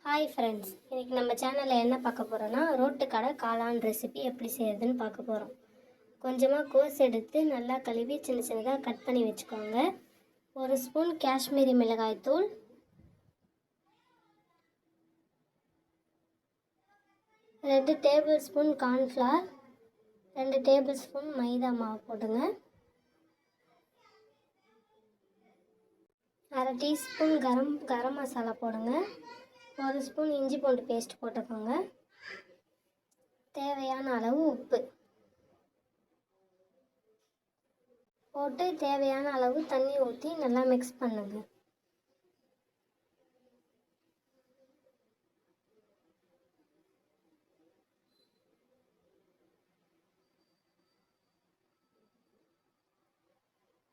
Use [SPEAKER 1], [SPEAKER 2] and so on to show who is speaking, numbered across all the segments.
[SPEAKER 1] Hi friends, இன்றைக்கி நம்ம சேனலில் என்ன பார்க்க போகிறோன்னா ரோட்டு கடை காளான் ரெசிபி எப்படி செய்கிறதுன்னு பார்க்க போகிறோம். கொஞ்சமாக கோஸ் எடுத்து நல்லா கழுவி சின்ன சின்னதாக கட் பண்ணி வச்சுக்கோங்க. 1 ஸ்பூன் காஷ்மீரி மிளகாய் தூள், 2 tablespoon cornflour, 2 tablespoon மைதா மாவு போடுங்க. 1/2 டீஸ்பூன் கரம் மசாலா போடுங்க. 1 ஸ்பூன் இஞ்சி பூண்டு பேஸ்ட் போட்டுக்கோங்க. தேவையான அளவு உப்பு போட்டு தேவையான அளவு தண்ணி ஊற்றி நல்லா மிக்ஸ் பண்ணுங்க.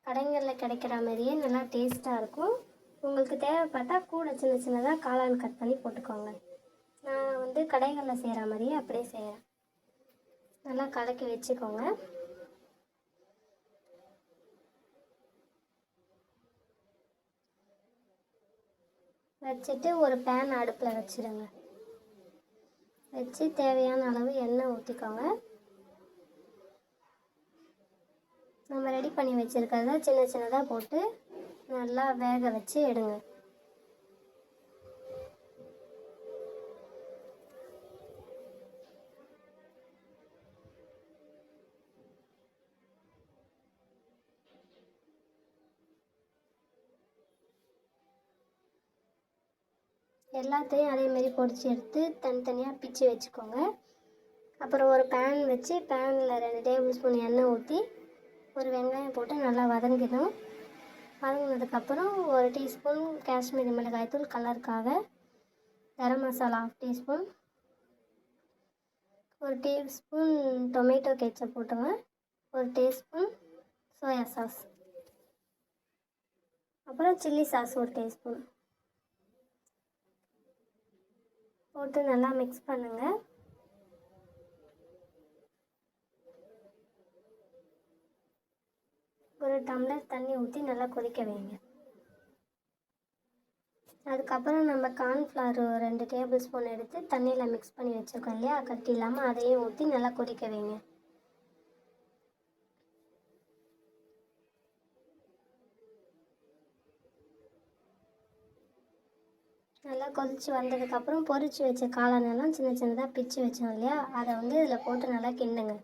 [SPEAKER 1] கடைகளில் கிடைக்கிற மாதிரியே நல்லா டேஸ்ட்டாக இருக்கும். உங்களுக்கு தேவைப்பட்டால் கூட சின்ன சின்னதாக காளான் கட் பண்ணி போட்டுக்கோங்க. நான் கடைகளில் செய்கிற மாதிரியே அப்படியே செய்கிறேன். நல்லா கலக்கி வச்சுக்கோங்க. வச்சுட்டு ஒரு பேன் அடுப்பில் வச்சுடுங்க. வச்சு தேவையான அளவு எண்ணெய் ஊற்றிக்கோங்க. நம்ம ரெடி பண்ணி வச்சுருக்கிறத சின்ன சின்னதாக போட்டு நல்லா வேக வச்சு எடுங்க. எல்லாத்தையும் அதேமாரி பொடிச்சு எடுத்து தனித்தனியாக பிச்சு வச்சுக்கோங்க. அப்புறம் ஒரு பேன் வச்சு பேனில் 2 டேபிள் ஸ்பூன் எண்ணெய் ஊற்றி ஒரு வெங்காயம் போட்டு நல்லா வதங்கிடும். வதங்கினதுக்கப்புறம் 1 டீஸ்பூன் காஷ்மீரி மிளகாய் தூள் கலருக்காக, garam masala 1/2 teaspoon, 1 teaspoon tomato ketchup போட்டுங்க, 1 டீஸ்பூன் சோயா சாஸ், அப்புறம் சில்லி சாஸ் 1 டீஸ்பூன் போட்டு நல்லா மிக்ஸ் பண்ணுங்கள். ஒரு டம்ளர் தண்ணி ஊற்றி நல்லா கொதிக்க வைங்க. அதுக்கப்புறம் நம்ம கார்ன்ஃப்ளவர் 2 டேபிள் ஸ்பூன் எடுத்து தண்ணியில் மிக்ஸ் பண்ணி வச்சுருக்கோம் இல்லையா, கட்டி இல்லாமல் அதையும் ஊற்றி நல்லா கொதிக்க வைங்க. நல்லா கொதித்து வந்ததுக்கப்புறம் பொரிச்சு வச்ச காளானெல்லாம் சின்ன சின்னதாக பிச்சு வச்சோம் இல்லையா, அதை இதில் போட்டு நல்லா கிண்டுங்க.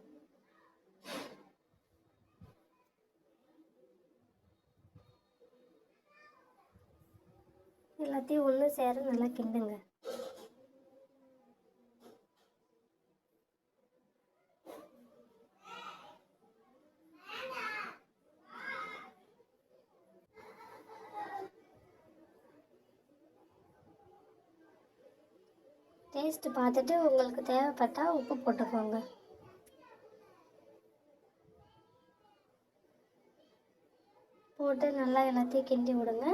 [SPEAKER 1] எல்லாத்தையும் ஒன்று சேர நல்லா கிண்டுங்க. டேஸ்ட்டு பார்த்துட்டு உங்களுக்கு தேவைப்பட்டால் உப்பு போட்டுக்கோங்க. போட்டு நல்லா எல்லாத்தையும் கிண்டி விடுங்க.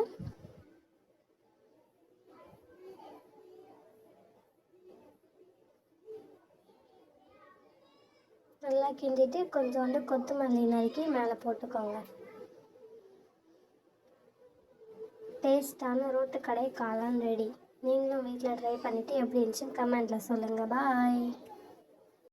[SPEAKER 1] நல்லா கிண்டிட்டு கொஞ்சோண்டு கொத்தமல்லி நறுக்கி மேலே போட்டுக்கோங்க. டேஸ்டான ரோட்டு கடை காளான் ரெடி. நீங்களும் வீட்டில் ட்ரை பண்ணிவிட்டு எப்படி இருந்துச்சுன்னு கமெண்ட்டில் சொல்லுங்கள். பாய்.